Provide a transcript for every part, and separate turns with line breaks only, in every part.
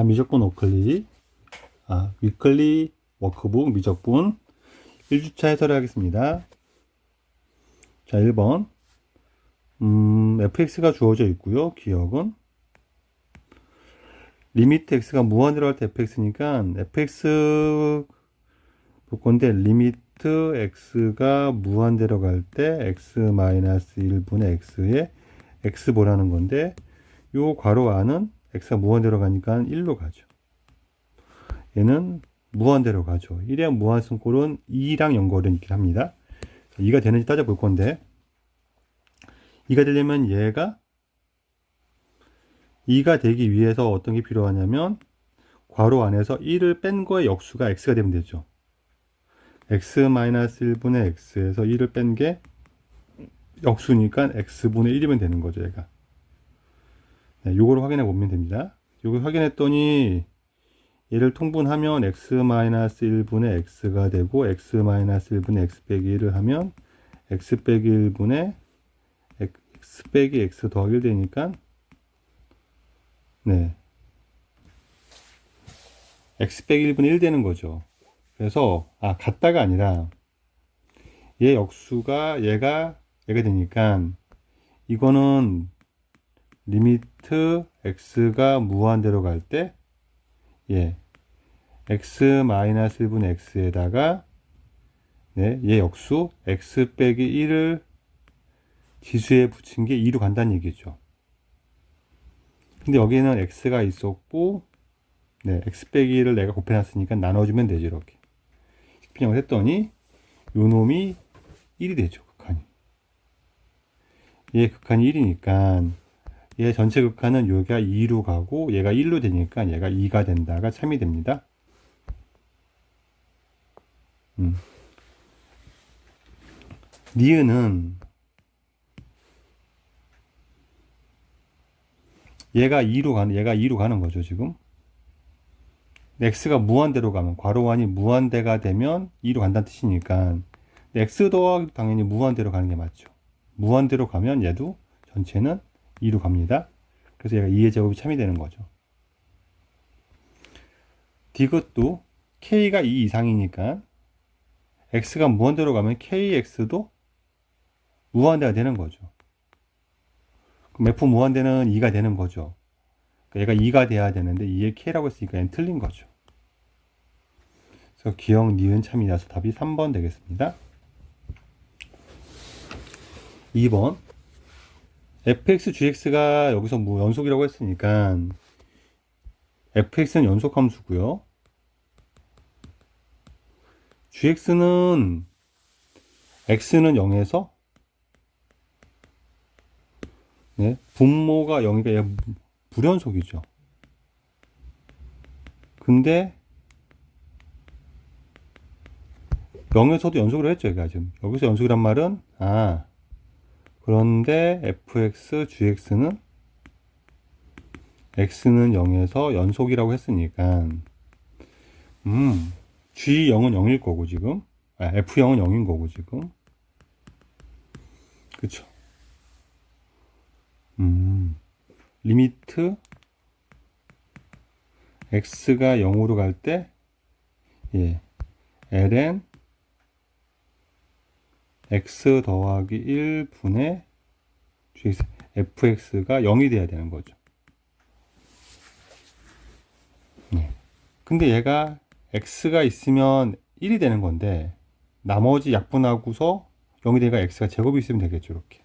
미적분 워클리, 위클리 워크북 미적분 1주차 해설을 하겠습니다. 자, 1번. fx가 주어져 있고요. 기억은 리미트 x가 무한대로 할 때 fx니까 fx 볼 건데, 리미트 x가 무한대로 갈 때 x-1분의 x에 x 보라는 건데, 요 괄호 안은 x가 무한대로 가니까 1로 가죠. 얘는 무한대로 가죠. 1의 무한승꼴은 2랑 연결이 있긴 합니다. 2가 되는지 따져볼 건데, 2가 되려면 얘가 2가 되기 위해서 어떤 게 필요하냐면 괄호 안에서 1을 뺀 거의 역수가 x가 되면 되죠. x-1분의 x에서 1을 뺀 게 역수니까 x분의 1이면 되는 거죠, 얘가. 네, 요거를 확인해 보면 됩니다. 요거 확인했더니 얘를 통분하면 x-1분의 x가 되고, x-1분의 x 빼기 1을 하면 x 빼기 1분의 x 빼기 x 더하기 1 되니까, 네, x 빼기 1분의 1 되는 거죠. 그래서 같다가 아니라 얘 역수가 얘가 되니까, 이거는 리미트 x가 무한대로 갈 때 x-1분의 x에다가 얘 역수 x 빼기 1을 지수에 붙인 게 2로 간다는 얘기죠. 근데 여기는 x가 있었고, x 빼기 1을 내가 곱해놨으니까 나눠주면 되죠. 이렇게 식빈형을 했더니 요 놈이 1이 되죠. 극한이. 얘 극한이 1이니까 얘 전체 극한은 여기가 2로 가고 얘가 1로 되니까 얘가 2가 된다가 참이 됩니다. 니은은 얘가 2로 가는 거죠, 지금. x가 무한대로 가면, 괄호 안이 무한대가 되면 2로 간다는 뜻이니까 x 더하기 당연히 무한대로 가는 게 맞죠. 무한대로 가면 얘도 전체는 2로 갑니다. 그래서 얘가 2의 제곱이 참이 되는 거죠. 디귿도 k가 2 이상이니까 x가 무한대로 가면 kx도 무한대가 되는 거죠. 그럼 f 무한대는 2가 되는 거죠. 그러니까 얘가 2가 돼야 되는데 2의 k라고 했으니까 얘는 틀린 거죠. 그래서 기억, 니은, 참이라서 답이 3번 되겠습니다. 2번. fx, gx가 여기서 뭐 연속이라고 했으니까 fx는 연속함수고요. gx는 x는 0에서 분모가 0이니까 얘 불연속이죠. 근데 0에서도 연속을 했죠. 얘가 지금 여기서 연속이란 말은 그런데 fx, gx는 x는 0에서 연속이라고 했으니까 g0은 0일 거고 지금 f0은 0인 거고 지금, 그쵸? 리미트 x가 0으로 갈 때 ln x 더하기 1분의 gx, fx가 0이 돼야 되는 거죠. 근데 얘가 x가 있으면 1이 되는 건데 나머지 약분하고서 0이 되니까 x가 제곱이 있으면 되겠죠. 이렇게.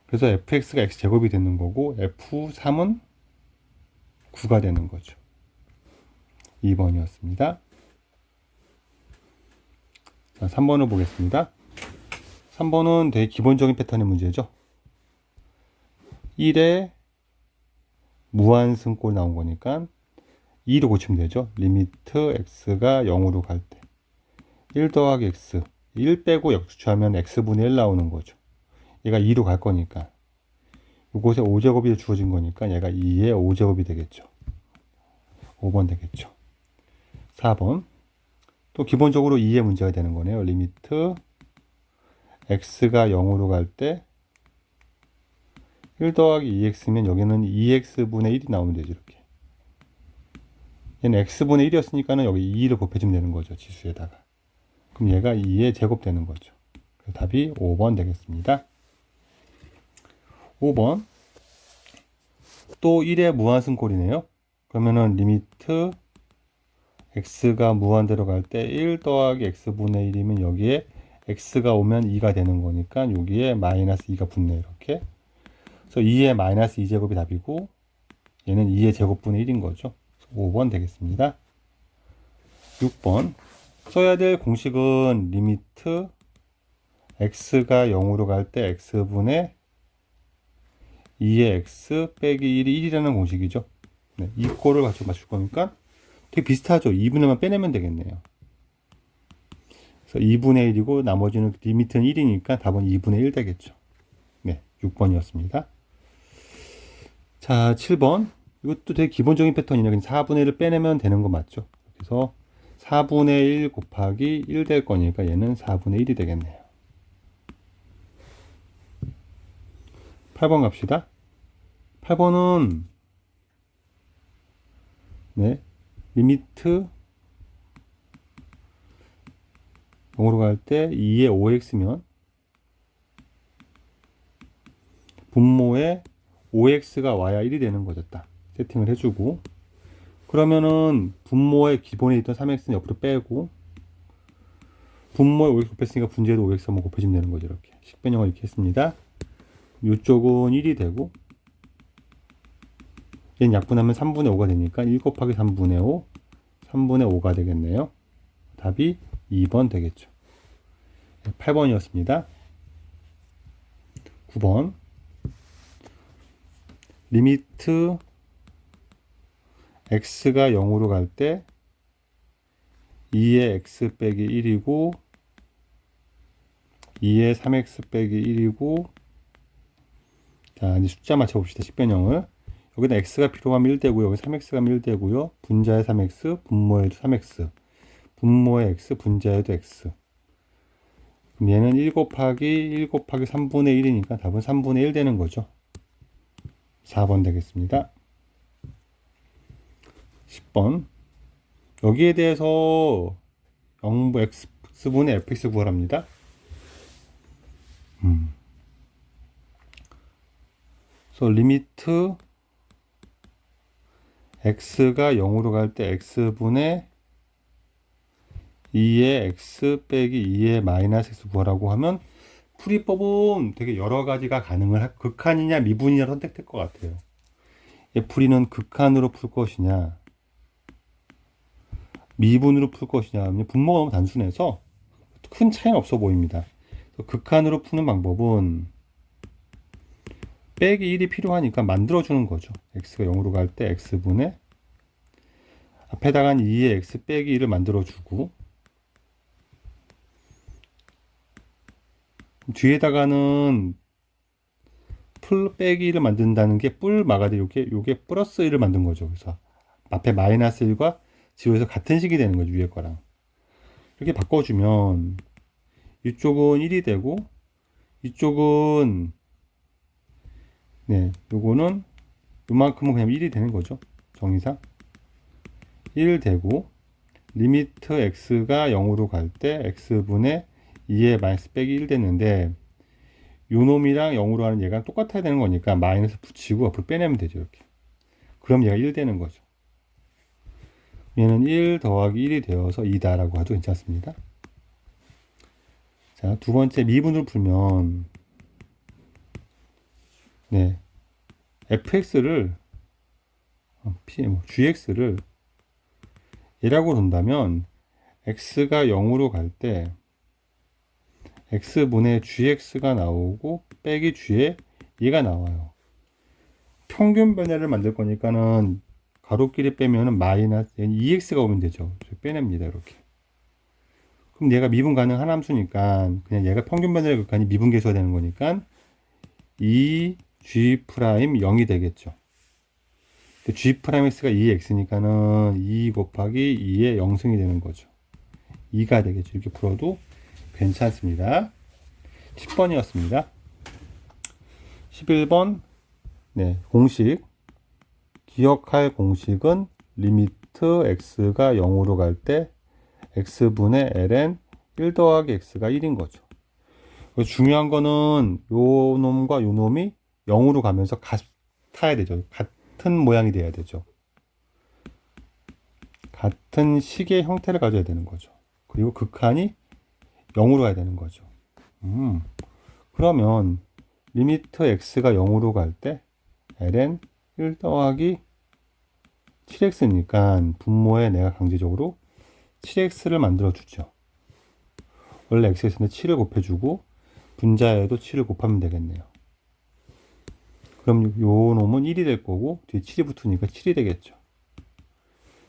그래서 fx가 x 제곱이 되는 거고 f3은 9가 되는 거죠. 2번이었습니다. 자, 3번을 보겠습니다. 3번은 되게 기본적인 패턴의 문제죠. 1에 무한승꼴 나온 거니까 2로 고치면 되죠. 리미트 x가 0으로 갈 때 1 더하기 x, 1 빼고 역수하면 x분의 1 나오는 거죠. 얘가 2로 갈 거니까 이곳에 5제곱이 주어진 거니까 얘가 2의 5제곱이 되겠죠. 5번 되겠죠. 4번. 또 기본적으로 2의 문제가 되는 거네요. 리미트 x가 0으로 갈 때 1 더하기 2x면 여기는 2x분의 1이 나오면 되죠. 이렇게. 얘는 x분의 1이었으니까는 여기 2를 곱해주면 되는 거죠. 지수에다가. 그럼 얘가 2의 제곱 되는 거죠. 그래서 답이 5번 되겠습니다. 5번. 또 1의 무한승꼴이네요. 그러면은 리미트 x가 무한대로 갈 때 1 더하기 x분의 1이면 여기에 x가 오면 2가 되는 거니까 여기에 마이너스 2가 붙네요. 이렇게. 그래서 2의 마이너스 2제곱이 답이고 얘는 2의 제곱분의 1인 거죠. 5번 되겠습니다. 6번. 써야 될 공식은 리미트 x가 0으로 갈 때 x분의 2의 x 빼기 1이 1이라는 공식이죠. 네, 이 꼴을 가지고 맞출 거니까 되게 비슷하죠. 2분의만 빼내면 되겠네요. 그래서 2분의 1이고 나머지는 리미트는 1이니까 답은 2분의 1 되겠죠. 네, 6번이었습니다. 자, 7번. 이것도 되게 기본적인 패턴이네요. 그냥 4분의 1을 빼내면 되는 거 맞죠? 그래서 4분의 1 곱하기 1 될 거니까 얘는 4분의 1이 되겠네요. 8번 갑시다. 8번은 네, 리미트 0으로 갈 때 2의 5x면 분모에 5x가 와야 1이 되는 거죠. 딱 세팅을 해주고 그러면은 분모에 기본에 있던 3x는 옆으로 빼고 분모에 5x 곱했으니까 분지에도 5x 한번 곱해주면 되는 거죠. 이렇게 식변형을 이렇게 했습니다. 이쪽은 1이 되고 얘는 약분하면 3분의 5가 되니까 1 곱하기 3분의 5 3분의 5가 되겠네요. 답이 2번 되겠죠. 8번이었습니다. 9번. 리미트 x가 0으로 갈 때 2의 x 빼기 1이고 2의 3x 빼기 1이고 자 이제 숫자 맞춰봅시다. 식변형을 여기다 x가 필요하면 1 되고요. 여기 3x가 1 되고요. 분자에 3x 분모에도 3x 분모에 x 분자에도 x 그럼 얘는 1 곱하기 3분의 1이니까 답은 3분의 1 되는 거죠. 4번 되겠습니다. 10번. 여기에 대해서 0부 x분의 fx 구하랍니다. 그래서 리미트 x가 0으로 갈 때 x분의 2의 x 빼기 2의 마이너스 x 구하라고 하면 풀이법은 되게 여러 가지가 가능을 극한이냐 미분이냐 선택될 것 같아요. 풀이는 극한으로 풀 것이냐 미분으로 풀 것이냐 분모가 너무 단순해서 큰 차이는 없어 보입니다. 극한으로 푸는 방법은 빼기 1이 필요하니까 만들어주는 거죠. x가 0으로 갈 때 x분의 앞에다가 2의 x 빼기 1을 만들어주고 뒤에다가는 풀 빼기 1을 만든다는 게 뿔 마가디 요게 플러스 1을 만든 거죠. 그래서 앞에 마이너스 1과 지우에서 같은 식이 되는 거죠. 위에 거랑 이렇게 바꿔주면 이쪽은 1이 되고 이쪽은 네 요거는 요만큼은 그냥 1이 되는 거죠. 정의상 1 되고 리미트 x가 0으로 갈 때 x분의 2의 마이너스 빼기 1 됐는데 요 놈이랑 0으로 하는 얘가 똑같아야 되는 거니까 마이너스 붙이고 앞으로 빼내면 되죠. 이렇게 그럼 얘가 1 되는 거죠. 얘는 1 더하기 1이 되어서 2다 라고 해도 괜찮습니다. 자, 두 번째 미분으로 풀면 네 fx를 gx를 얘라고 본다면 x가 0으로 갈 때 x분의 gx가 나오고 빼기 g에 얘가 나와요. 평균 변화를 만들 거니까는 가로끼리 빼면은 마이너스 2x가 오면 되죠. 빼냅니다. 이렇게. 그럼 얘가 미분 가능한 함수니까 그냥 얘가 평균 변화의 극한이 미분 계수가 되는 거니까 2g' 0이 되겠죠. g'x가 2x니까는 2 곱하기 2의 0승이 되는 거죠. 2가 되겠죠. 이렇게 풀어도 괜찮습니다. 10번이었습니다. 11번 네 공식 기억할 공식은 리미트 리미트 x가 0으로 갈 때 x분의 ln 1 더하기 x가 1인 거죠. 중요한 거는 요 놈과 요 놈이 0으로 가면서 같아야 되죠. 같은 모양이 돼야 되죠. 같은 식의 형태를 가져야 되는 거죠. 그리고 극한이 0으로 가야 되는 거죠. 그러면 리미트 x가 0으로 갈 때 ln 1 더하기 7x니까 분모에 내가 강제적으로 7x를 만들어 주죠. 원래 x에서는 7을 곱해주고 분자에도 7을 곱하면 되겠네요. 그럼 요 놈은 1이 될 거고 뒤에 7이 붙으니까 7이 되겠죠.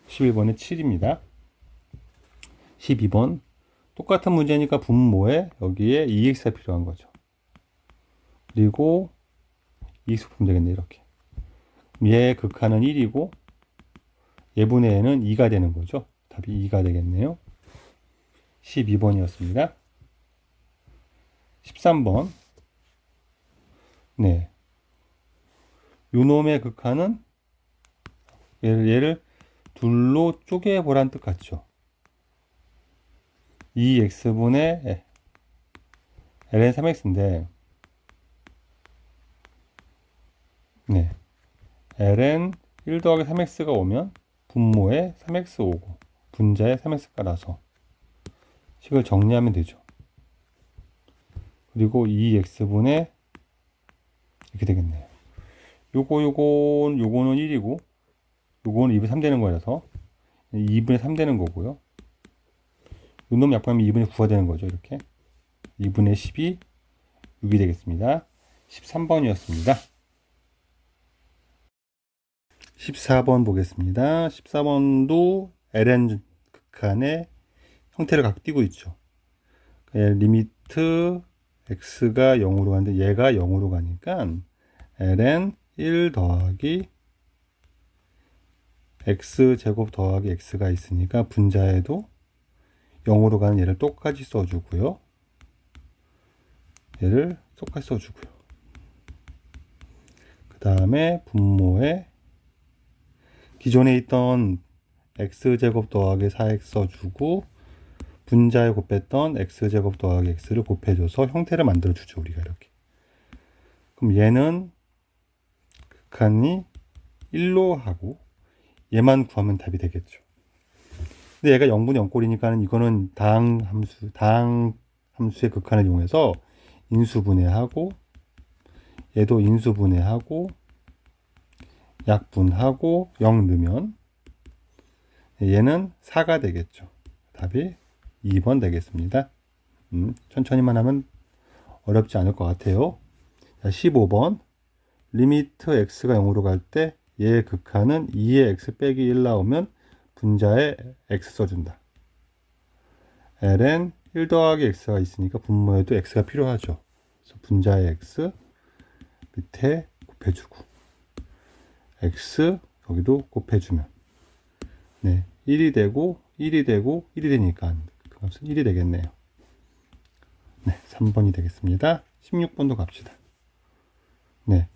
11번에 7입니다. 12번 똑같은 문제니까 분모에 여기에 2x가 필요한 거죠. 그리고 2x 곱하면 되겠네. 이렇게 얘의 극한은 1이고 얘분의 얘는 2가 되는 거죠. 답이 2가 되겠네요. 12번이었습니다. 13번. 네. 요 놈의 극한은 얘를 둘로 쪼개보란 뜻 같죠. 2x분의 ln 3x인데 네. ln 1 더하기 3x가 오면 분모에 3x 오고 분자에 3x 깔아서 식을 정리하면 되죠. 그리고 2x분의 이렇게 되겠네요. 요거는 1이고 요거는 2분의 3 되는 거라서 2분의 3 되는 거고요. 요 놈 약분하면 2분의 9가 되는 거죠. 이렇게 2분의 10이 6이 되겠습니다. 13번이었습니다. 14번 보겠습니다. 14번도 ln 극한의 형태를 갖고 띄고 있죠. 리미트 x가 0으로 가는데 얘가 0으로 가니까 ln 1 더하기 x제곱 더하기 x가 있으니까 분자에도 0으로 가는 얘를 똑같이 써주고요. 얘를 똑같이 써주고요. 그 다음에 분모에 기존에 있던 x제곱 더하기 4x 써주고 분자에 곱했던 x제곱 더하기 x를 곱해줘서 형태를 만들어주죠. 우리가 이렇게. 그럼 얘는 극한이 1로 하고 얘만 구하면 답이 되겠죠. 근데 얘가 0분의 0꼴이니까 이거는 다항 함수의 극한을 이용해서 인수분해하고 얘도 인수분해하고 약분하고 0 넣으면 얘는 4가 되겠죠. 답이 2번 되겠습니다. 천천히만 하면 어렵지 않을 것 같아요. 자, 15번 리미트 x가 0으로 갈 때 얘의 극한은 2의 x 빼기 1 나오면 분자에 x 써준다. ln 1 더하기 x가 있으니까 분모에도 x가 필요하죠. 그래서 분자에 x 밑에 곱해주고 x 여기도 곱해주면 네 1이 되고 1이 되고 1이 되니까 그 값은 1이 되겠네요. 네 3번이 되겠습니다. 16번도 갑시다. 네,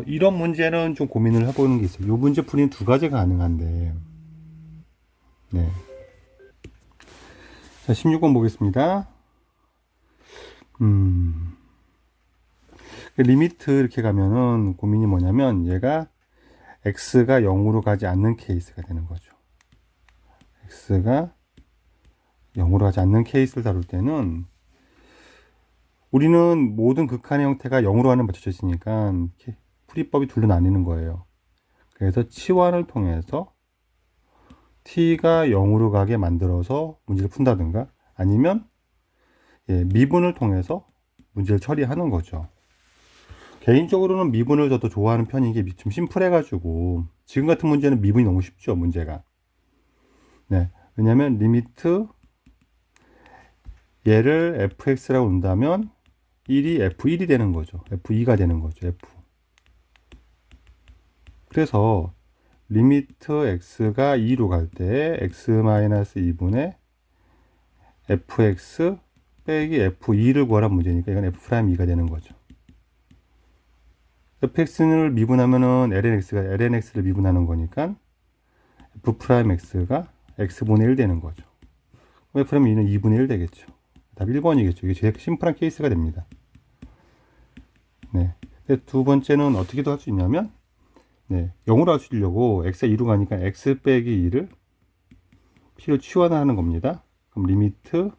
이런 문제는 좀 고민을 해보는 게 있어요. 이 문제 풀이는 두 가지 가능한데, 네. 자, 16번 보겠습니다. 리미트 이렇게 가면은 고민이 뭐냐면 얘가 x가 0으로 가지 않는 케이스가 되는 거죠. x가 0으로 가지 않는 케이스를 다룰 때는 우리는 모든 극한의 형태가 0으로 가는 맞춰져 있으니까 풀이법이 둘로 나뉘는 거예요. 그래서 치환을 통해서 t가 0으로 가게 만들어서 문제를 푼다든가 아니면 미분을 통해서 문제를 처리하는 거죠. 개인적으로는 미분을 저도 좋아하는 편인 게 좀 심플해가지고 지금 같은 문제는 미분이 너무 쉽죠. 문제가. 네, 왜냐하면 리미트 얘를 fx라고 논다면 1이 f1이 되는 거죠. f2가 되는 거죠. f. 그래서 리미트 x가 2로 갈 때 x-2분의 fx 빼기 f2를 구하란 문제니까 이건 f'2가 되는 거죠. fx를 미분하면은 lnx가 lnx를 미분하는 거니까 F'X가 X분의 1 되는 거죠. F'는 2분의 1 되겠죠. 답 1번이겠죠. 이게 제일 심플한 케이스가 됩니다. 네. 두 번째는 어떻게도 할 수 있냐면, 네. 0으로 할 수 있려고 X가 2로 가니까 X 빼기 2를 P로 치환하는 겁니다. 그럼 리미트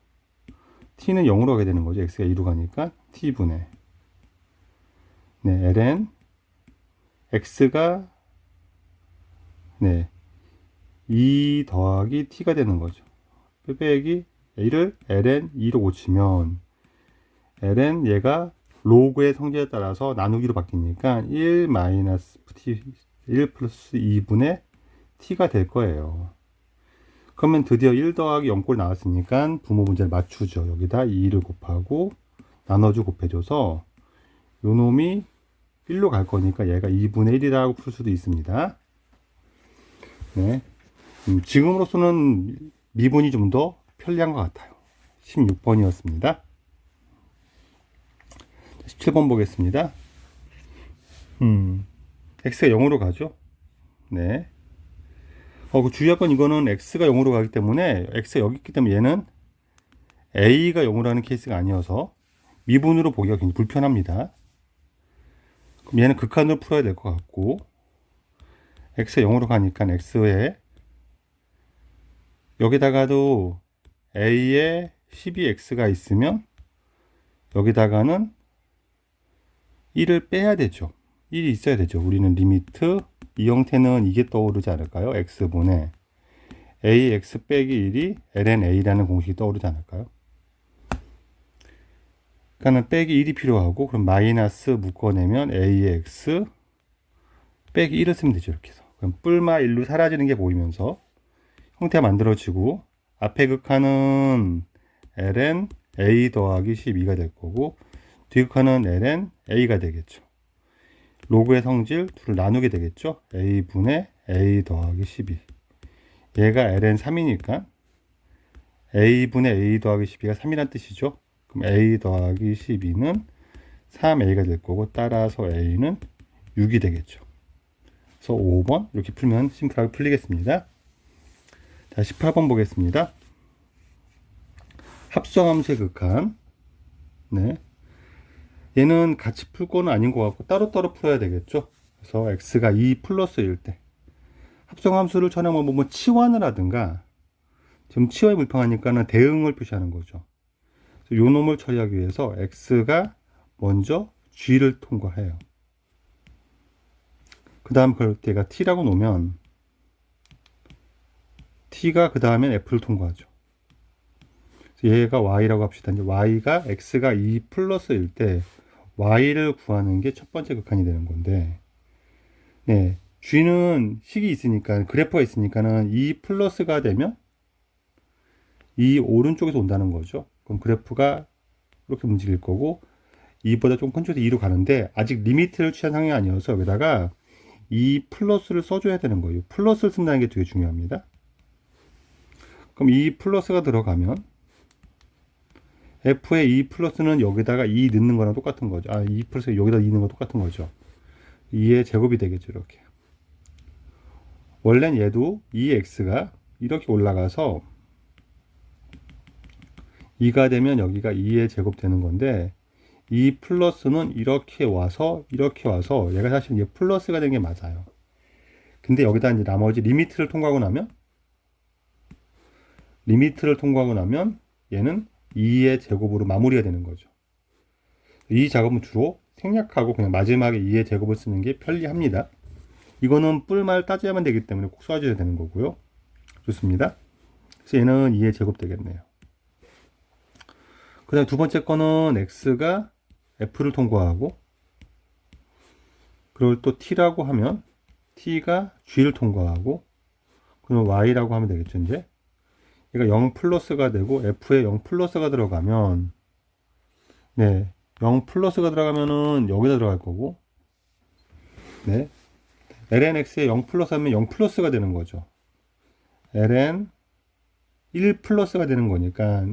T는 0으로 가게 되는 거죠. X가 2로 가니까 T분의 네, ln X가 네, 2 더하기 T가 되는 거죠. 빼기 A를 ln 2로 고치면 ln 얘가 로그의 성질에 따라서 나누기로 바뀌니까 1 마이너스 T 1 플러스 2분의 T가 될 거예요. 그러면 드디어 1 더하기 0꼴 나왔으니까 부모 문제를 맞추죠. 여기다 2를 곱하고 나눠주 곱해줘서 요 놈이 1로 갈 거니까 얘가 2분의 1이라고 풀 수도 있습니다. 네. 지금으로서는 미분이 좀 더 편리한 것 같아요. 16번이었습니다. 17번 보겠습니다. x가 0으로 가죠. 네. 그 주의할 건 이거는 x가 0으로 가기 때문에 x가 여기 있기 때문에 얘는 a가 0으로 가는 케이스가 아니어서 미분으로 보기가 굉장히 불편합니다. 그럼 얘는 극한으로 풀어야 될 것 같고 x가 0으로 가니까 x에 여기다가도 a에 12x가 있으면 여기다가는 1을 빼야 되죠. 1이 있어야 되죠. 우리는 리미트 이 형태는 이게 떠오르지 않을까요? x분의 ax 빼기 1이 ln a라는 공식이 떠오르지 않을까요? 그러니까 빼기 1이 필요하고 그럼 마이너스 묶어내면 ax 빼기 1을 쓰면 되죠. 이렇게 해서 그럼 뿔마 1로 사라지는 게 보이면서 형태가 만들어지고 앞에 극한은 ln a 더하기 12가 될 거고 뒤극한은 ln a가 되겠죠. 로그의 성질 둘을 나누게 되겠죠. a분의 a 더하기 12 얘가 ln 3이니까 a분의 a 더하기 12가 3이란 뜻이죠. 그럼 a 더하기 12는 3a가 될 거고 따라서 a는 6이 되겠죠. 그래서 5번 이렇게 풀면 심플하게 풀리겠습니다. 자, 18번 보겠습니다. 합성함수의 극한. 네. 얘는 같이 풀 거는 아닌 것 같고 따로따로 풀어야 되겠죠. 그래서 x가 2 플러스일 때 합성함수를 처형하면 뭐 치환을 하든가 지금 치환이 불평하니까는 대응을 표시하는 거죠. 요 놈을 처리하기 위해서 x가 먼저 g를 통과해요. 그 다음 그럴 때가 t라고 놓으면 t가 그 다음엔 f를 통과하죠. 얘가 y라고 합시다. 이제 y가 x가 2 플러스일 때 y를 구하는 게 첫 번째 극한이 되는 건데, 네, g는 식이 있으니까 그래프가 있으니까는 2 플러스가 되면 이 오른쪽에서 온다는 거죠. 그럼 그래프가 이렇게 움직일 거고 2보다 좀 큰 쪽에서 2로 가는데 아직 리미트를 취한 상황이 아니어서 여기다가 2 플러스를 써줘야 되는 거예요. 플러스를 쓴다는 게 되게 중요합니다. 그럼 2 플러스가 들어가면 f의 2 플러스는 여기다가 2 넣는 거랑 똑같은 거죠. 2 플러스 여기다 2 넣는 거 똑같은 거죠. 2의 제곱이 되겠죠. 이렇게. 원래는 얘도 2x가 이렇게 올라가서 2가 되면 여기가 2의 제곱 되는 건데 2 플러스는 이렇게 와서 얘가 사실 이제 플러스가 된 게 맞아요. 근데 여기다 이제 나머지 리미트를 통과하고 나면 얘는 2의 제곱으로 마무리가 되는 거죠. 이 작업은 주로 생략하고 그냥 마지막에 2의 제곱을 쓰는 게 편리합니다. 이거는 뿔말 따져야만 되기 때문에 꼭 써줘야 되는 거고요. 좋습니다. 그래서 얘는 2의 제곱 되겠네요. 그 다음에 두 번째 거는 x가 f를 통과하고 그걸 또 t라고 하면 t가 g를 통과하고 그럼 y라고 하면 되겠죠. 이제 얘가 0 플러스가 되고 f에 0 플러스가 들어가면 네, 0 플러스가 들어가면은 여기다 들어갈 거고 네, ln x에 0 플러스 하면 0 플러스가 되는 거죠. ln 1 플러스가 되는 거니까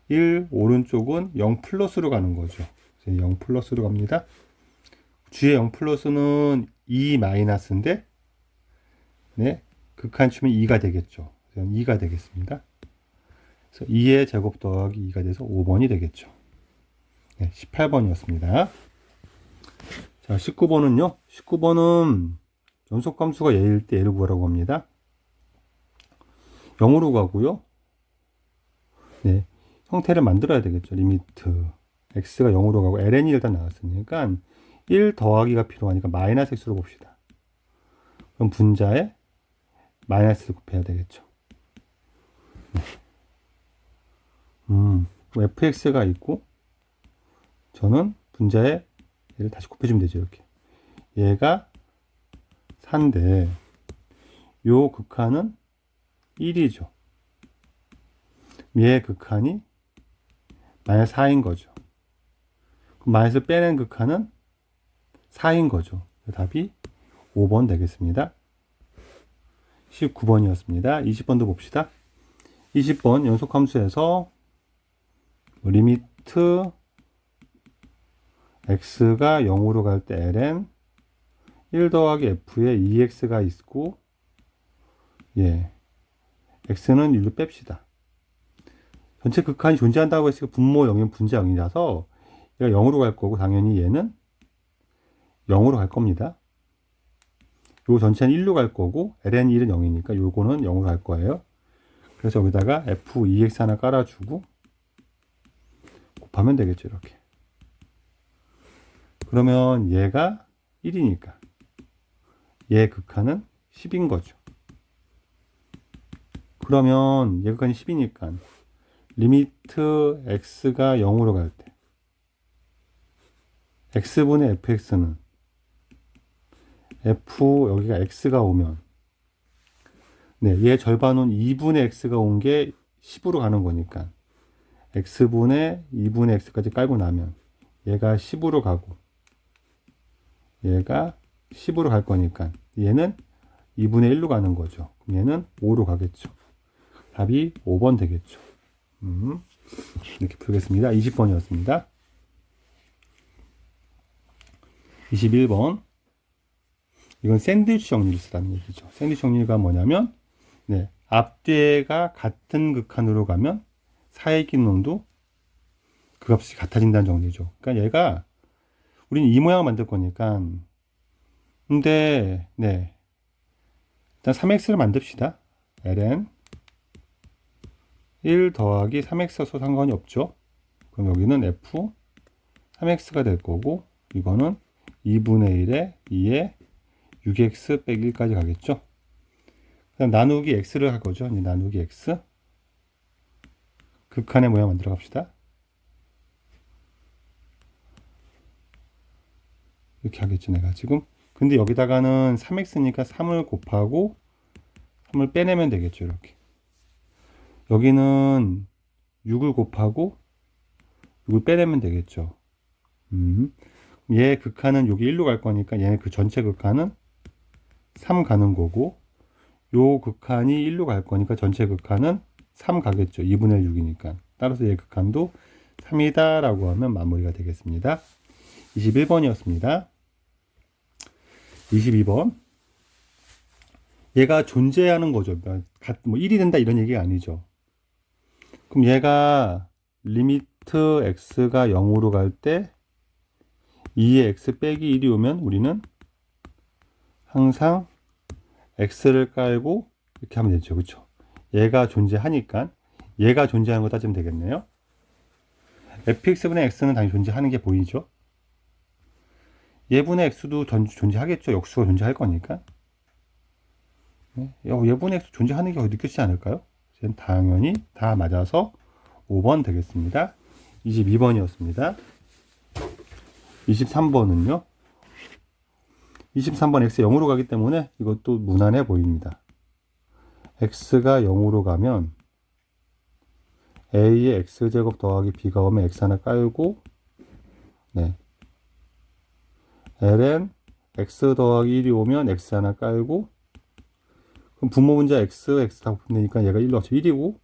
1 오른쪽은 0 플러스로 가는 거죠. 0 플러스로 갑니다. g의 0 플러스는 2 마이너스인데 네, 극한 치면 2가 되겠죠. 2가 되겠습니다. 그래서 2의 제곱 더하기 2가 돼서 5번이 되겠죠. 네, 18번이었습니다. 자, 19번은요. 19번은 연속함수가 얘일 때 얘를 구하라고 합니다. 0으로 가고요. 네, 형태를 만들어야 되겠죠. 리미트 x가 0으로 가고 ln이 일단 나왔으니까 1 더하기가 필요하니까 마이너스 x로 봅시다. 그럼 분자에 마이너스를 곱해야 되겠죠. 네. fx가 있고 저는 분자에 얘를 다시 곱해주면 되죠. 이렇게 얘가 4인데 요 극한은 1이죠. 얘의 극한이 마이너스 4인 거죠. 그럼 마이너스 빼낸 극한은 4인 거죠. 답이 5번 되겠습니다. 19번이었습니다. 20번도 봅시다. 20번 연속함수에서 리미트 x가 0으로 갈 때 ln 1 더하기 f에 2x가 있고 예, x는 1로 뺍시다. 전체 극한이 존재한다고 했으니까 분모 0이면 분자 0이라서 얘가 0으로 갈 거고 당연히 얘는 0으로 갈 겁니다. 요 전체는 1로 갈 거고 ln 1은 0이니까 요거는 0으로 갈 거예요. 그래서 여기다가 f2x 하나 깔아주고 곱하면 되겠죠. 이렇게. 그러면 얘가 1이니까 얘 극한은 10인 거죠. 그러면 얘 극한이 10이니까 리미트 x가 0으로 갈 때 x분의 fx는 f 여기가 x가 오면 네, 얘 절반은 2분의 x가 온 게 10으로 가는 거니까 x분의 2분의 x까지 깔고 나면 얘가 10으로 가고 얘가 10으로 갈 거니까 얘는 2분의 1로 가는 거죠. 그럼 얘는 5로 가겠죠. 답이 5번 되겠죠. 이렇게 풀겠습니다. 20번이었습니다. 21번. 이건 샌드위치 정리를 쓰라는 얘기죠. 샌드위치 정리가 뭐냐면, 네, 앞뒤가 같은 극한으로 가면 사이의 기능도 그 값이 같아진다는 정리죠. 그러니까 얘가, 우리는 이 모양을 만들 거니까, 근데, 네, 일단 3x를 만듭시다. ln 1 더하기 3x여서 상관이 없죠. 그럼 여기는 f 3x가 될 거고 이거는 2분의 1에 2에 6x 빼기 1까지 가겠죠. 그다음 나누기 x를 할 거죠. 이제 나누기 x 극한의 모양 만들어 갑시다. 이렇게 하겠죠. 내가 지금 근데 여기다가는 3x니까 3을 곱하고 3을 빼내면 되겠죠. 이렇게 여기는 6을 곱하고 6을 빼내면 되겠죠. 얘 극한은 여기 1로 갈 거니까 얘는 그 전체 극한은 3 가는 거고 요 극한이 1로 갈 거니까 전체 극한은 3 가겠죠. 2분의 6이니까. 따라서 얘 극한도 3이다 라고 하면 마무리가 되겠습니다. 21번이었습니다. 22번. 얘가 존재하는 거죠. 뭐 1이 된다 이런 얘기가 아니죠. 그럼 얘가 리미트 x가 0으로 갈 때 2의 x 빼기 1이 오면 우리는 항상 x를 깔고 이렇게 하면 되죠. 그렇죠? 얘가 존재하니까 얘가 존재하는 거 따지면 되겠네요. fx분의 x는 당연히 존재하는 게 보이죠. 얘분의 x도 존재하겠죠. 역수가 존재할 거니까. 얘분의 x 존재하는 게 느껴지지 않을까요? 당연히 다 맞아서 5번 되겠습니다. 22번이었습니다. 23번은요. 23번 x 0으로 가기 때문에 이것도 무난해 보입니다. x가 0으로 가면 a의 x제곱 더하기 b가 오면 x 하나 깔고 네. ln x 더하기 1이 오면 x 하나 깔고 그럼 분모 분자 x 다 곱하면 되니까 얘가 1로 합쳐 1이고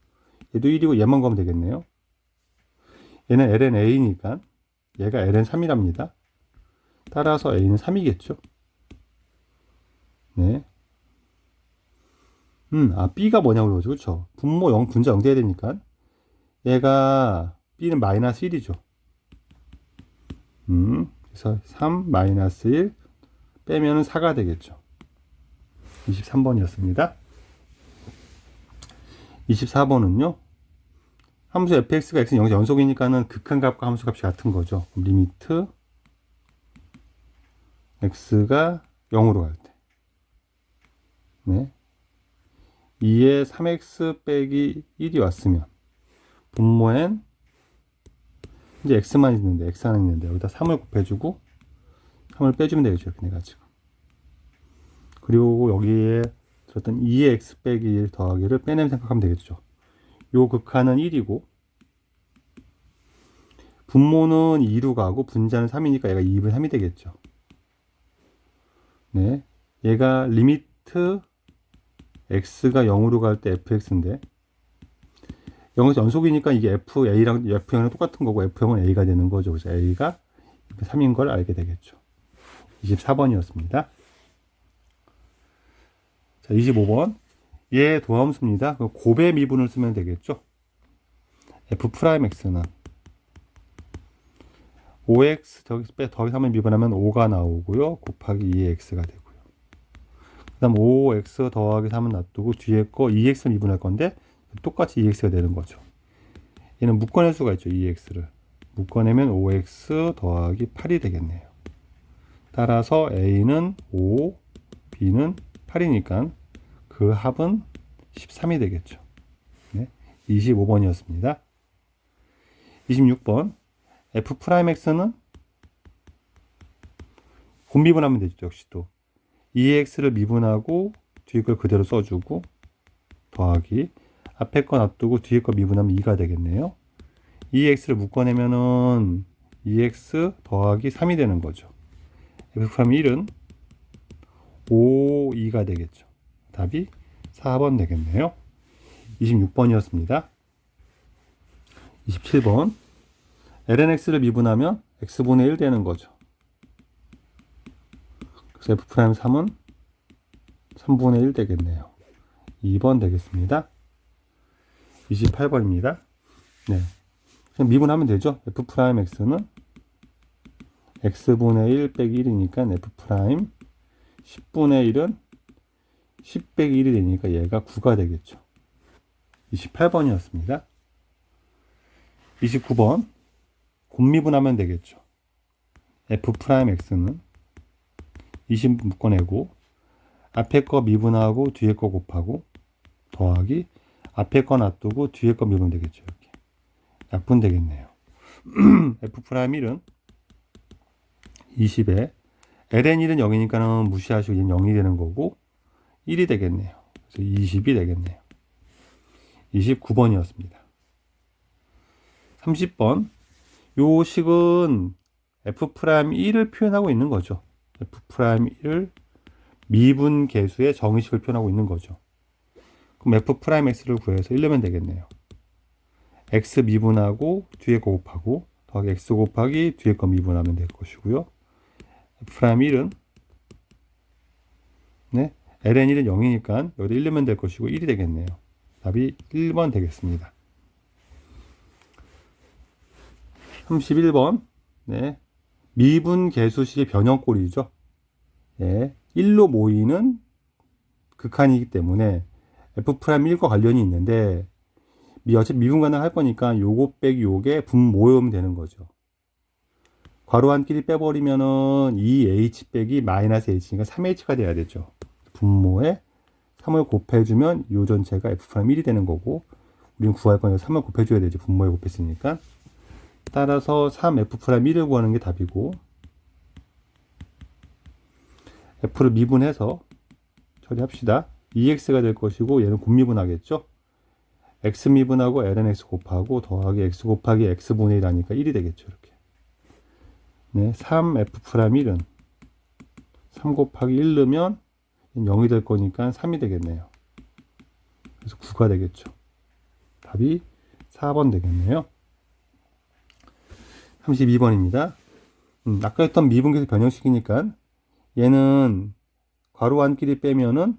얘도 1이고 얘만 구하면 되겠네요. 얘는 ln a니까 얘가 ln 3이랍니다. 따라서 a는 3이겠죠. 네. B가 뭐냐고 그러죠. 그쵸? 분모 0, 분자 0 돼야 되니까. 얘가, B는 마이너스 1이죠. 그래서 3 마이너스 1 빼면은 4가 되겠죠. 23번이었습니다. 24번은요. 함수 fx가 x는 0에서 연속이니까는 극한값과 함수값이 같은 거죠. 리미트 x가 0으로 갈 때. 네. 2에 3x 빼기 1이 왔으면 분모엔 이제 x만 있는데 x 하나 있는데 여기다 3을 곱해주고 3을 빼주면 되겠죠. 이렇게 해가지고. 그리고 여기에 들었던 2의 x 빼기 1 더하기를 빼내면 생각하면 되겠죠. 요 극한은 1이고 분모는 2로 가고 분자는 3이니까 얘가 2분의 3이 되겠죠. 네, 얘가 리미트 x가 0으로 갈 때 fx인데 0에서 연속이니까 이게 fa랑 f형이랑 똑같은 거고 f형은 a가 되는 거죠. 그래서 a가 3인 걸 알게 되겠죠. 24번이었습니다. 자, 25번. 얘 도함수입니다. 곱의 미분을 쓰면 되겠죠. f'x는 5x 더하기 3을 미분하면 5가 나오고요. 곱하기 2x가 되고요. 그 다음 5x 더하기 3은 놔두고 뒤에 거 2x를 미분할 건데 똑같이 2x가 되는 거죠. 얘는 묶어낼 수가 있죠. 2x를. 묶어내면 5x 더하기 8이 되겠네요. 따라서 a는 5, b는 8이니까 그 합은 13이 되겠죠. 네, 25번이었습니다. 26번. f'x는 곱미분하면 되죠. 역시 또 2x를 미분하고 뒤에 걸 그대로 써주고 더하기 앞에 거 놔두고 뒤에 거 미분하면 2가 되겠네요. 2x를 묶어내면은 2x 더하기 3이 되는 거죠. f'1은 5, 2가 되겠죠. 답이 4번 되겠네요. 26번이었습니다. 27번. lnx를 미분하면 x분의 1 되는 거죠. 그래서 f'3은 3분의 1 되겠네요. 2번 되겠습니다. 28번입니다. 네. 그냥 미분하면 되죠. f'x는 x분의 1 빼기 1이니까 f' 10분의 1은 10 빼기 1이 되니까 얘가 9가 되겠죠. 28번이었습니다. 29번. 곱미분하면 되겠죠. f'x는 20 묶어내고 앞에 거 미분하고 뒤에 거 곱하고 더하기 앞에 거 놔두고 뒤에 거 미분하면 되겠죠. 이렇게 약분 되겠네요. f'1은 20에 ln1은 0이니까는 무시하시고 얘는 0이 되는 거고 1이 되겠네요. 그래서 20이 되겠네요. 29번이었습니다. 30번. 요 식은 f'1을 표현하고 있는 거죠. f'1을 미분 계수의 정의식을 표현하고 있는 거죠. 그럼 f'x를 구해서 1 넣으면 되겠네요. x 미분하고 뒤에 거 곱하고 더하기 x 곱하기 뒤에 거 미분하면 될 것이고요. f'1은 네, ln1은 0이니까 여기다 1 넣으면 될 것이고 1이 되겠네요. 답이 1번 되겠습니다. 31번. 네. 미분 계수식의 변형꼴이죠. 예. 1로 모이는 극한이기 때문에 f'1과 관련이 있는데 어차피 미분 가능할 거니까 요거 빼기 요게 분모여면 되는 거죠. 괄호 안끼리 빼버리면은 2h 빼기 마이너스 h니까 3h가 돼야 되죠. 분모에 3을 곱해주면 요 전체가 f'1이 되는 거고 우리는 구할 거니까 3을 곱해줘야 되죠. 분모에 곱했으니까. 따라서 3f'1을 구하는 게 답이고 f를 미분해서 처리합시다. 2x가 될 것이고 얘는 곱미분하겠죠. x 미분하고 lnx 곱하고 더하기 x 곱하기 x분의 1 하니까 1이 되겠죠. 이렇게. 네, 3f'1은 3 곱하기 1 넣으면 0이 될 거니까 3이 되겠네요. 그래서 9가 되겠죠. 답이 4번 되겠네요. 32번입니다. 아까 했던 미분계수 변형식이니까 얘는 괄호 안끼리 빼면은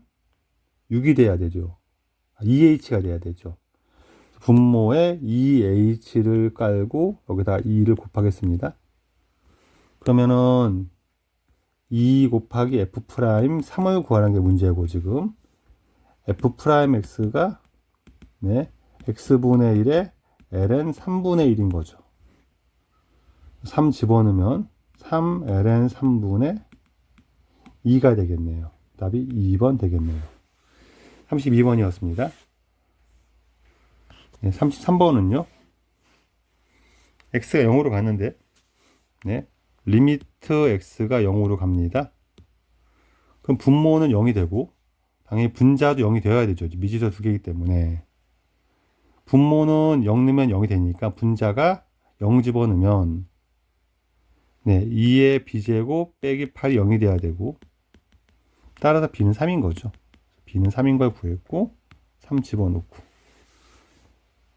6이 돼야 되죠. EH가 돼야 되죠. 분모에 EH를 깔고 여기다 2를 곱하겠습니다. 그러면은 2 곱하기 F 프라임 3을 구하는 게 문제고, 지금 F 프라임 X가 네, X분의 1에 ln 3분의 1인 거죠. 3 집어넣으면 3ln 3분의 2가 되겠네요. 답이 2번 되겠네요. 32번이었습니다. 네, 33번은요. x가 0으로 갔는데 네, 리미트 x가 0으로 갑니다. 그럼 분모는 0이 되고 당연히 분자도 0이 되어야 되죠. 미지수 두 개이기 때문에. 분모는 0 넣으면 0이 되니까 분자가 0 집어넣으면 네, 2의 b제곱 빼기 8이 0이 돼야 되고, 따라서 b는 3인 거죠. b는 3인 걸 구했고 3 집어넣고,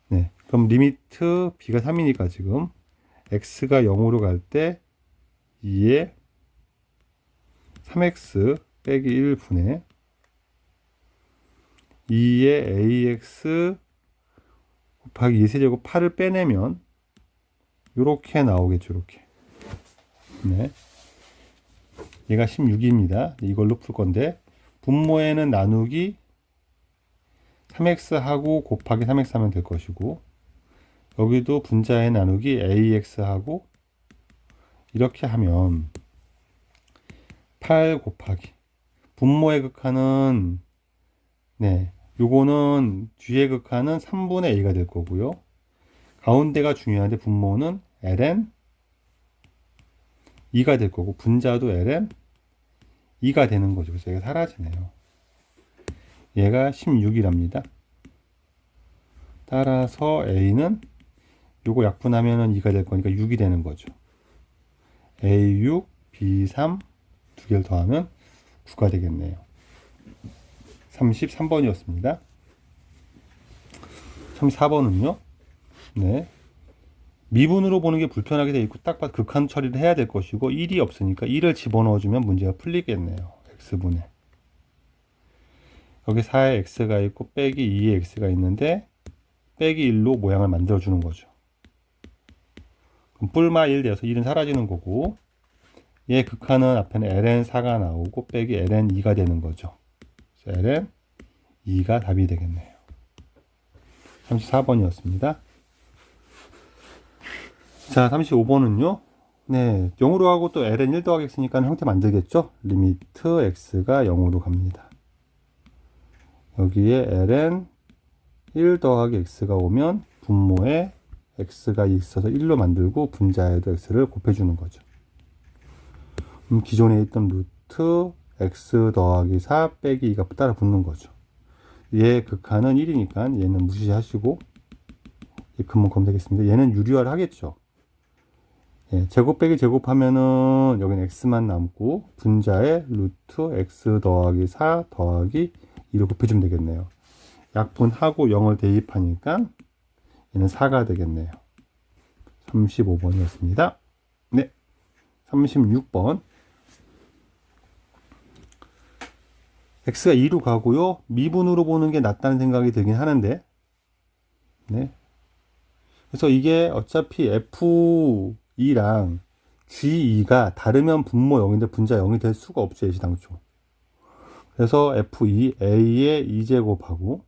네, 그럼 리미트 b가 3이니까 지금 x가 0으로 갈 때 2의 3x 빼기 1분의 2의 ax 곱하기 2세제곱 8을 빼내면 이렇게 나오겠죠. 이렇게. 네. 얘가 16입니다. 이걸로 풀 건데, 분모에는 나누기 3x하고 곱하기 3x 하면 될 것이고, 여기도 분자에 나누기 ax하고 이렇게 하면 8 곱하기 분모의 극한은 네, 요거는 뒤의 극한은 3분의 a가 될 거고요. 가운데가 중요한데 분모는 ln 2가 될 거고 분자도 ln 2가 되는 거죠. 그래서 얘가 사라지네요. 얘가 16이랍니다. 따라서 a는 요거 약분하면은 2가 될 거니까 6이 되는 거죠. a6, b3 두 개를 더하면 9가 되겠네요. 33번이었습니다. 34번은요. 네. 미분으로 보는 게 불편하게 돼 있고 딱 봐도 극한 처리를 해야 될 것이고 1이 없으니까 1을 집어넣어주면 문제가 풀리겠네요. x분의. 여기 4에 x가 있고 빼기 2에 x가 있는데 빼기 1로 모양을 만들어주는 거죠. 그럼 뿔마 1 되어서 1은 사라지는 거고, 얘 극한은 앞에는 ln4가 나오고 빼기 ln2가 되는 거죠. 그래서 ln2가 답이 되겠네요. 34번이었습니다. 자, 35번은요. 네, 0으로 하고 또 ln 1 더하기 x니까 형태 만들겠죠. 리미트 x가 0으로 갑니다. 여기에 ln 1 더하기 x가 오면 분모에 x가 있어서 1로 만들고 분자에도 x를 곱해주는 거죠. 기존에 있던 루트 x 더하기 4 빼기 2가 따라 붙는 거죠. 얘 극한은 1이니까 얘는 무시하시고 얘 근문 검 되겠습니다. 얘는 유리화를 하겠죠. 예, 제곱 빼기 제곱하면은 여기는 x만 남고 분자에 루트 x 더하기 4 더하기 2를 곱해주면 되겠네요. 약분하고 0을 대입하니까 얘는 4가 되겠네요. 35번이었습니다. 네, 36번. x가 2로 가고요. 미분으로 보는 게 낫다는 생각이 들긴 하는데, 네. 그래서 이게 어차피 f2랑 g2가 다르면 분모 0인데 분자 0이 될 수가 없죠, 애시당초. 그래서 f2, a의 2제곱하고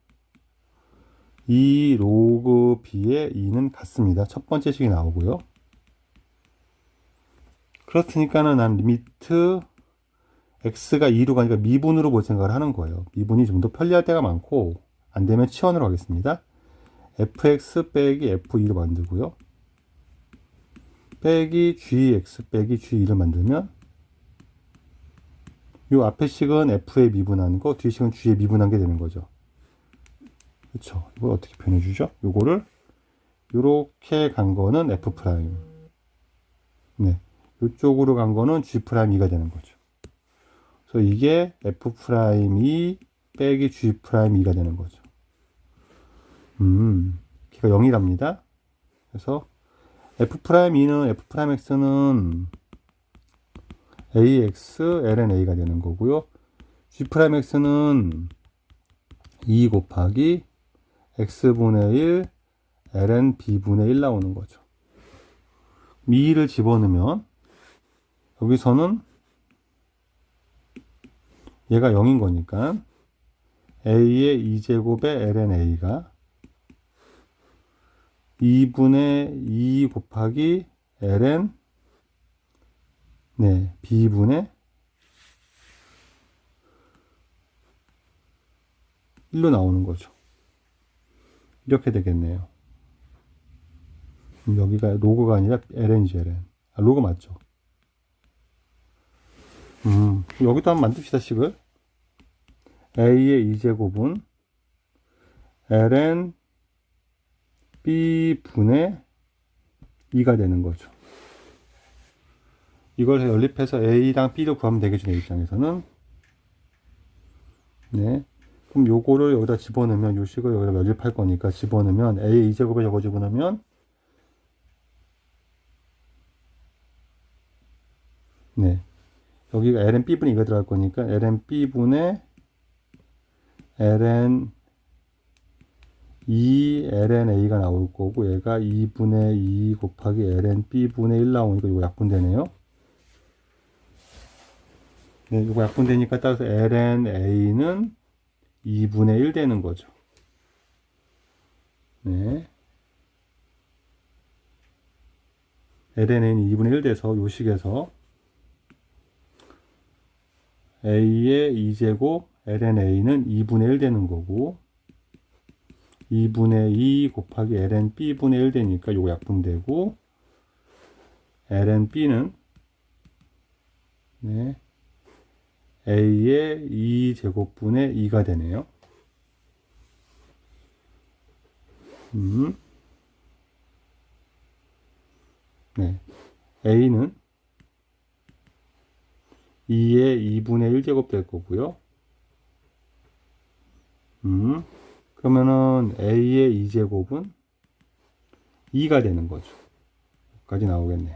2 로그 b의 2는 같습니다. 첫 번째 식이 나오고요. 그렇으니까는 난 리미트 x가 2로 가니까 미분으로 볼 생각을 하는 거예요. 미분이 좀 더 편리할 때가 많고 안 되면 치환으로 하겠습니다. fx 빼기 f2로 만들고요. 빼기 gx 빼기 g2를 만들면 요 앞에 식은 f에 미분한 거, 뒤에 식은 g에 미분한 게 되는 거죠. 그렇죠. 이걸 어떻게 표현해 주죠? 요거를 요렇게 간 거는 f 프라임. 네. 요쪽으로 간 거는 g 프라임 2가 되는 거죠. 그래서 이게 f 프라임 2 빼기 g 프라임 2가 되는 거죠. 걔가 0이랍니다. 그래서 f 프라임 2는 f 프라임 x는 ax ln a가 되는 거고요. g 프라임 x는 2 곱하기 x분의 1 ln b분의 1 나오는 거죠. 이 2를 집어넣으면 여기서는 얘가 0인 거니까 a의 2제곱의 ln a가 2분의 2 곱하기 ln b분의 1로 나오는 거죠. 이렇게 되겠네요. 여기가 로그가 아니라 ln이죠, ln. 로그 맞죠? 여기도 한번 만듭시다, 식을. a의 2제곱은 ln b분의 2가 되는 거죠. 이걸 연립해서 a랑 b를 구하면 되겠죠, 내 입장에서는. 네. 그럼 요거를 여기다 집어넣으면, 요 식을 여기다 연립할 거니까 집어넣으면, a의 2제곱에 저거 집어넣으면, 네. 여기가 ln b분의 2가 들어갈 거니까, ln b분의 ln 2 ln a가 나올 거고, 얘가 2분의 2 곱하기 ln b분의 1 나오니까 이거 약분되네요. 네, 이거 약분되니까 따라서 ln a는 2분의 1 되는 거죠. 네. ln a는 2분의 1 돼서 요 식에서 a의 2제곱 ln a는 2분의 1 되는 거고 2분의 2 곱하기 ln b분의 1 되니까 요거 약분되고 ln b는 네, a의 2제곱분의 2가 되네요. 네, a는 2의 2분의 1제곱 될 거고요. 그러면은 a의 2제곱은 2가 되는 거죠. 여기까지 나오겠네요.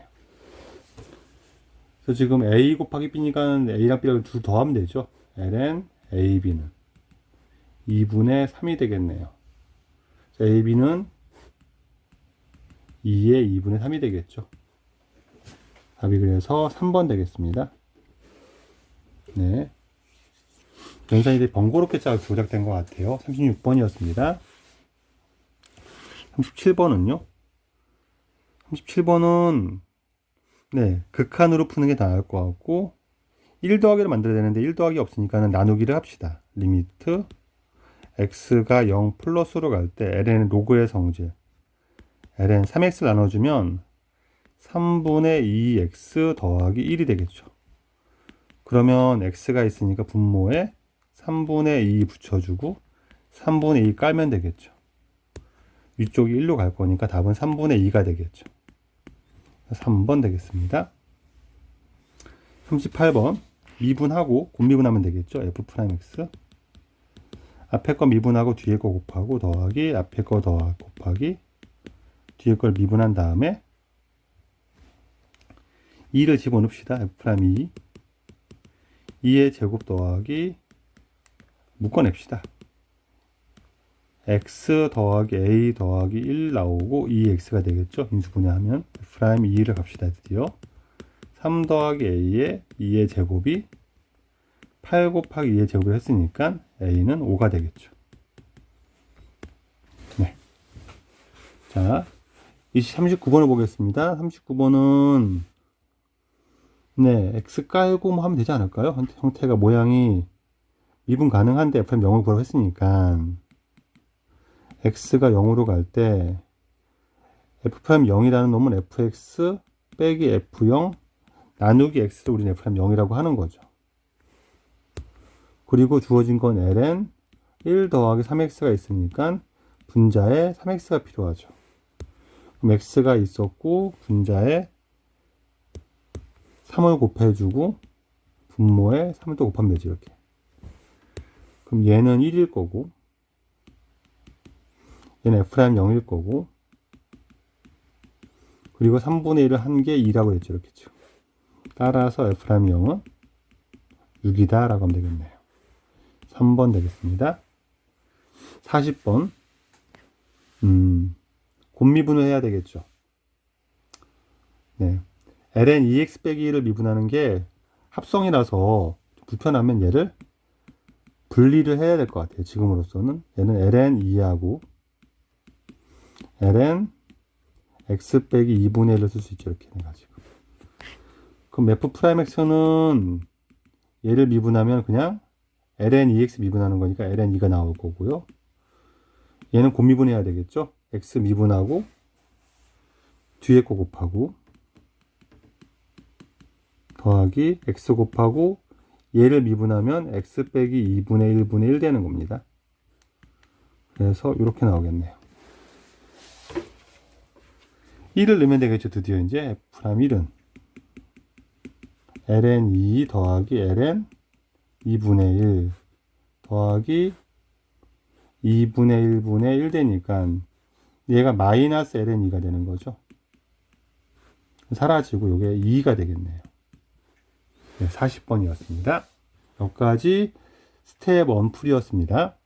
그래서 지금 a 곱하기 b니까 a랑 b랑 둘 더하면 되죠. ln ab는 2분의 3이 되겠네요. ab는 2의 2분의 3이 되겠죠. 답이 그래서 3번 되겠습니다. 네. 연산이 번거롭게 조작된 것 같아요. 36번이었습니다. 37번은요? 37번은 네, 극한으로 푸는 게 나을 것 같고 1 더하기를 만들어야 되는데 1 더하기 없으니까 나누기를 합시다. 리미트 x가 0 플러스로 갈 때 ln은 로그의 성질 ln 3x 나눠주면 3분의 2x 더하기 1이 되겠죠. 그러면 x가 있으니까 분모에 3분의 2 붙여주고 3분의 2 깔면 되겠죠. 위쪽이 1로 갈 거니까 답은 3분의 2가 되겠죠. 3번 되겠습니다. 38번 미분하고 곱미분하면 되겠죠. f'x 앞에 거 미분하고 뒤에 거 곱하고 더하기 앞에 거 곱하기 뒤에 걸 미분한 다음에 2를 집어넣읍시다. f'2 2의 제곱 더하기 묶어냅시다. x 더하기 a 더하기 1 나오고 2x가 되겠죠. 인수분해하면 f'2를 갑시다. 드디어 3 더하기 a의 2의 제곱이 8 곱하기 2의 제곱을 했으니까 a는 5가 되겠죠. 네. 자, 39번을 보겠습니다. 39번은 네, x 깔고 뭐 하면 되지 않을까요? 형태가 모양이 미분 가능한데 f'는 0을 구하라고 했으니까 x가 0으로 갈 때 f'0이라는 놈은 fx 빼기 f0 나누기 x를 우리는 f'0이라고 하는 거죠. 그리고 주어진 건 ln 1 더하기 3x가 있으니까 분자에 3x가 필요하죠. 그럼 x가 있었고 분자에 3을 곱해주고 분모에 3을 또 곱하면 되죠. 이렇게. 그럼 얘는 1일 거고 얘는 f'0일 거고 그리고 3분의 1을 한 게 2라고 했죠. 이렇게 죠. 따라서 f'0은 6이다 라고 하면 되겠네요. 3번 되겠습니다. 40번. 곱미분을 해야 되겠죠. 네. ln 2x 빼기 1을 미분하는 게 합성이라서 불편하면 얘를 분리를 해야 될 것 같아요. 지금으로서는 얘는 ln 2하고 ln x 빼기 2분의 1을 쓸 수 있죠. 이렇게 해가지고. 그럼 f 프라임 x는 얘를 미분하면 그냥 ln 2x 미분하는 거니까 ln 2가 나올 거고요. 얘는 곱미분해야 되겠죠. x 미분하고 뒤에 거 곱하고 더하기 x 곱하고 얘를 미분하면 x 빼기 2분의 1분의 1 되는 겁니다. 그래서 이렇게 나오겠네요. 1을 넣으면 되겠죠. 드디어 이제 f'1은 ln 2 더하기 ln 2분의 1 더하기 2분의 1분의 1 되니까 얘가 마이너스 ln 2가 되는 거죠. 사라지고 이게 2가 되겠네요. 네, 40번이었습니다. 여기까지 스텝 1 풀이였습니다.